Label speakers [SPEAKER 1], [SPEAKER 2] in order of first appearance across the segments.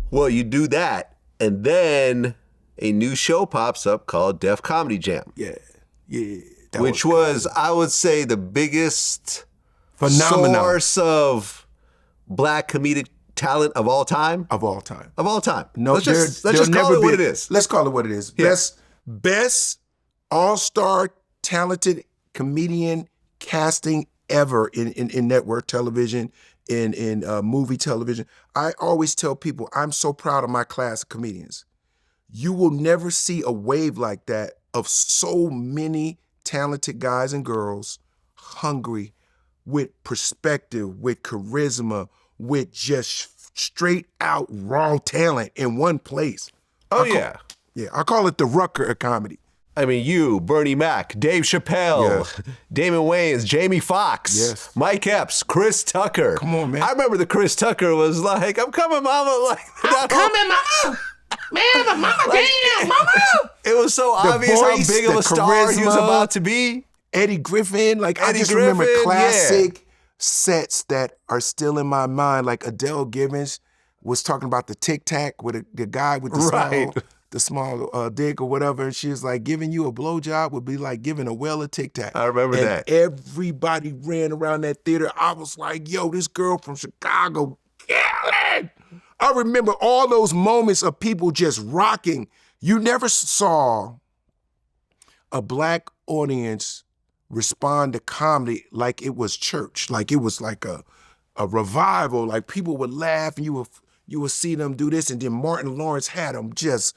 [SPEAKER 1] Well, you do that, and then a new show pops up called Def Comedy Jam.
[SPEAKER 2] Yeah.
[SPEAKER 1] Which was, I would say, the biggest
[SPEAKER 2] phenomenon
[SPEAKER 1] source of black comedic talent of all time.
[SPEAKER 2] Of all time.
[SPEAKER 1] No, let's just call it what it is.
[SPEAKER 2] Let's call it what it is.
[SPEAKER 1] Yeah.
[SPEAKER 2] Best all-star talented comedian casting ever in network television, in movie television. I always tell people, I'm so proud of my class of comedians. You will never see a wave like that of so many talented guys and girls, hungry, with perspective, with charisma, with just straight out raw talent in one place.
[SPEAKER 1] Yeah,
[SPEAKER 2] I call it the Rucker of comedy.
[SPEAKER 1] I mean, you, Bernie Mac, Dave Chappelle, Damon Wayans, Jamie Foxx, Mike Epps, Chris Tucker.
[SPEAKER 2] Come on, man.
[SPEAKER 1] I remember the Chris Tucker was like, "I'm coming, mama." Like,
[SPEAKER 3] I'm coming, mama. Man, mama, damn, mama.
[SPEAKER 1] It was so obvious how big of a star he was about to be.
[SPEAKER 2] Eddie Griffin, I just remember classic sets that are still in my mind. Like Adele Givens was talking about the Tic Tac with the guy with the small dick or whatever, and she was like, giving you a blowjob would be like giving a whale a Tic Tac.
[SPEAKER 1] I remember that.
[SPEAKER 2] Everybody ran around that theater. I was like, yo, this girl from Chicago, killing. I remember all those moments of people just rocking. You never saw a black audience respond to comedy like it was church, like it was like a revival, like people would laugh and you would see them do this, and then Martin Lawrence had them just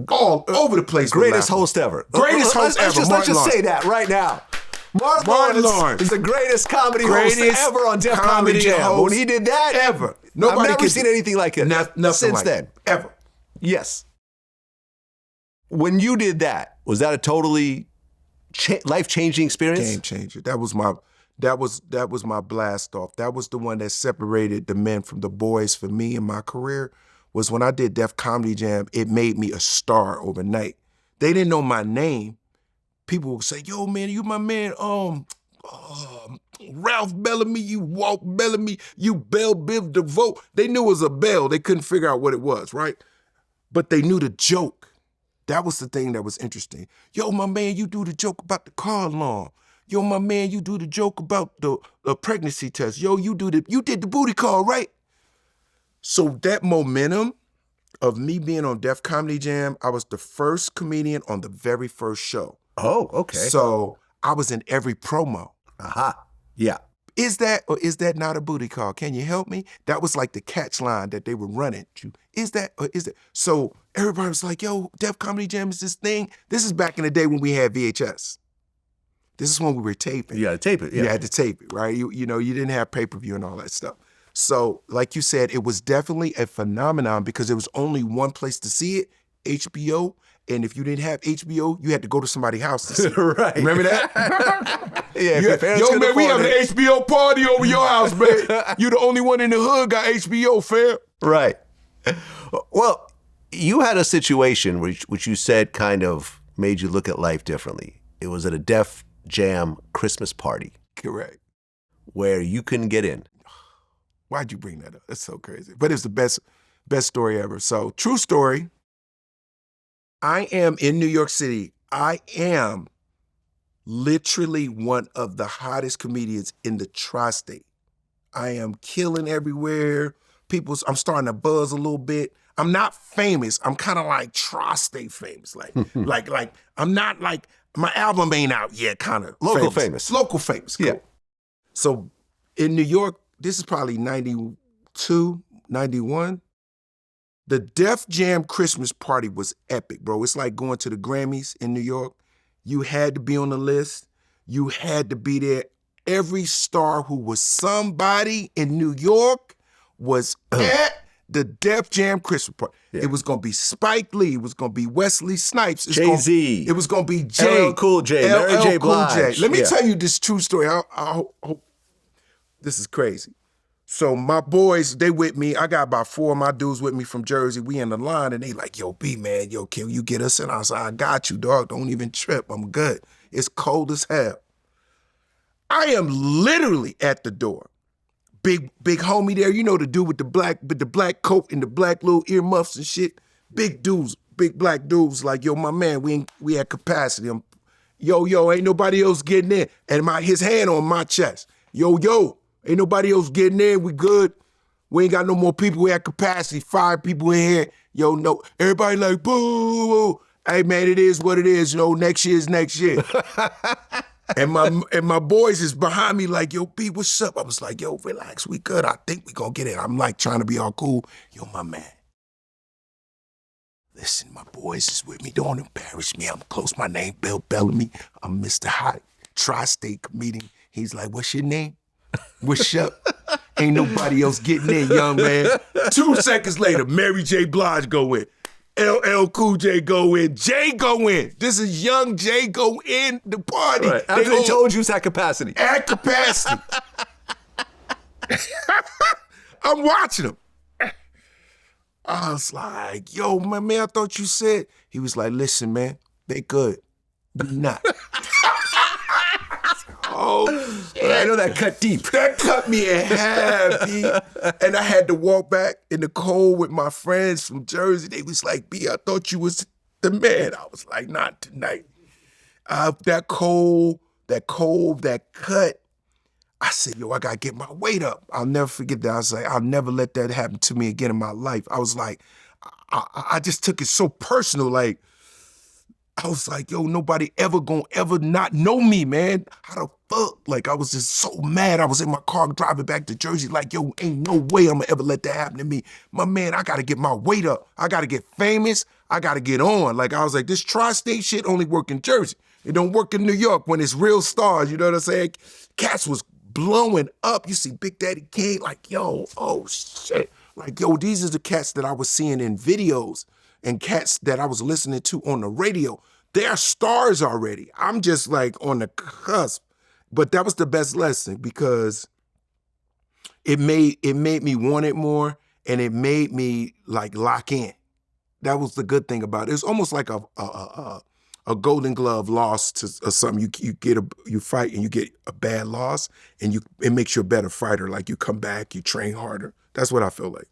[SPEAKER 2] all over the place.
[SPEAKER 1] Greatest host ever.
[SPEAKER 2] Greatest host ever.
[SPEAKER 1] Let's just say that right now. Martin Lawrence is the greatest comedy host ever on Def Comedy Jam. When he did that,
[SPEAKER 2] ever.
[SPEAKER 1] I've never seen anything like it since then.
[SPEAKER 2] Ever.
[SPEAKER 1] Yes. When you did that, was that a totally life-changing experience?
[SPEAKER 2] Game changer. That was my blast off. That was the one that separated the men from the boys for me in my career. Was when I did Def Comedy Jam, it made me a star overnight. They didn't know my name. People would say, yo, man, you my man, Ralph Bellamy, you Walt Bellamy, you Bell Biv DeVoe. They knew it was a bell. They couldn't figure out what it was, right? But they knew the joke. That was the thing that was interesting. Yo, my man, you do the joke about the car alarm. Yo, my man, you do the joke about the pregnancy test. Yo, you did the booty call, right? So that momentum of me being on Def Comedy Jam, I was the first comedian on the very first show.
[SPEAKER 1] Oh, okay.
[SPEAKER 2] So I was in every promo.
[SPEAKER 1] Yeah.
[SPEAKER 2] Is that or is that not a booty call? Can you help me? That was like the catch line that they were running. Is that or is that? So everybody was like, yo, Def Comedy Jam is this thing. This is back in the day when we had VHS. This is when we were taping.
[SPEAKER 1] You got to tape it, yeah.
[SPEAKER 2] You had to tape it, right? You didn't have pay-per-view and all that stuff. So like you said, it was definitely a phenomenon because there was only one place to see it, HBO. And if you didn't have HBO, you had to go to somebody's house to see it.
[SPEAKER 1] Right.
[SPEAKER 2] Remember that?
[SPEAKER 1] Yeah.
[SPEAKER 2] Yo, man, we have an HBO party over your house, man. You the only one in the hood got HBO, fam.
[SPEAKER 1] Right. Well, you had a situation which you said kind of made you look at life differently. It was at a Def Jam Christmas party.
[SPEAKER 2] Correct.
[SPEAKER 1] Where you couldn't get in.
[SPEAKER 2] Why'd you bring that up? That's so crazy. But it's the best story ever. So, true story. I am in New York City. I am literally one of the hottest comedians in the tri-state. I am killing everywhere. I'm starting to buzz a little bit. I'm not famous. I'm kind of like tri-state famous. Like I'm not like, my album ain't out yet kind of
[SPEAKER 1] Local famous.
[SPEAKER 2] Local famous, cool. Yeah. So in New York, this is probably 92, 91. The Def Jam Christmas party was epic, bro. It's like going to the Grammys in New York. You had to be on the list. You had to be there. Every star who was somebody in New York was at the Def Jam Christmas party. Yeah. It was going to be Spike Lee. It was going to be Wesley Snipes.
[SPEAKER 1] Jay-Z.
[SPEAKER 2] It was going to be Jay.
[SPEAKER 1] LL Cool J. Mary J. Blige.
[SPEAKER 2] Let me tell you this true story. This is crazy. So my boys, they with me. I got about 4 of my dudes with me from Jersey. We in the line, and they like, yo, B, man, yo, can you get us in? I said, I got you, dog. Don't even trip. I'm good. It's cold as hell. I am literally at the door. big homie there. You know the dude with the black coat and the black little earmuffs and shit. Big dudes, big black dudes. Like, yo, my man, we had capacity. Yo, ain't nobody else getting in. And his hand on my chest. Yo, ain't nobody else getting in. We good. We ain't got no more people. We had capacity. 5 people in here. Yo, no. Everybody like, boo. Hey, man, it is what it is. You know, next year is next year. and my boys is behind me like, yo, B, what's up? I was like, yo, relax. We good. I think we gonna get it. I'm like trying to be all cool. Yo, my man. Listen, my boys is with me. Don't embarrass me. I'm close. My name, Bellamy. I'm Mr. Hot, tri-state comedian. He's like, what's your name? What's up? Ain't nobody else getting in, young man. 2 seconds later, Mary J. Blige go in. LL Cool J go in. Jay go in. This is young Jay go in the party.
[SPEAKER 1] Right. After they told you it's at capacity.
[SPEAKER 2] At capacity. I'm watching them. I was like, yo, my man, I thought you said. He was like, listen, man, they good. But not. Oh, shit.
[SPEAKER 1] I know that cut deep.
[SPEAKER 2] That cut me in half, B. And I had to walk back in the cold with my friends from Jersey. They was like, B, I thought you was the man. I was like, not tonight. That cut. I said, yo, I gotta get my weight up. I'll never forget that. I was like, I'll never let that happen to me again in my life. I was like, I just took it so personal. Like, I was like, yo, nobody ever gonna ever not know me, man. How the fuck? Like, I was just so mad. I was in my car driving back to Jersey like, yo, ain't no way I'm gonna ever let that happen to me. My man, I gotta get my weight up. I gotta get famous. I gotta get on. Like, I was like, this tri-state shit only work in Jersey. It don't work in New York when it's real stars, you know what I'm saying? Cats was blowing up. You see Big Daddy Kane, like, yo, oh shit. Like, yo, these are the cats that I was seeing in videos and cats that I was listening to on the radio. They're stars already. I'm just like on the cusp. But that was the best lesson because it made me want it more and it made me like lock in. That was the good thing about it. It's almost like a Golden Glove loss to something. You fight and you get a bad loss and it makes you a better fighter. Like you come back, you train harder. That's what I feel like.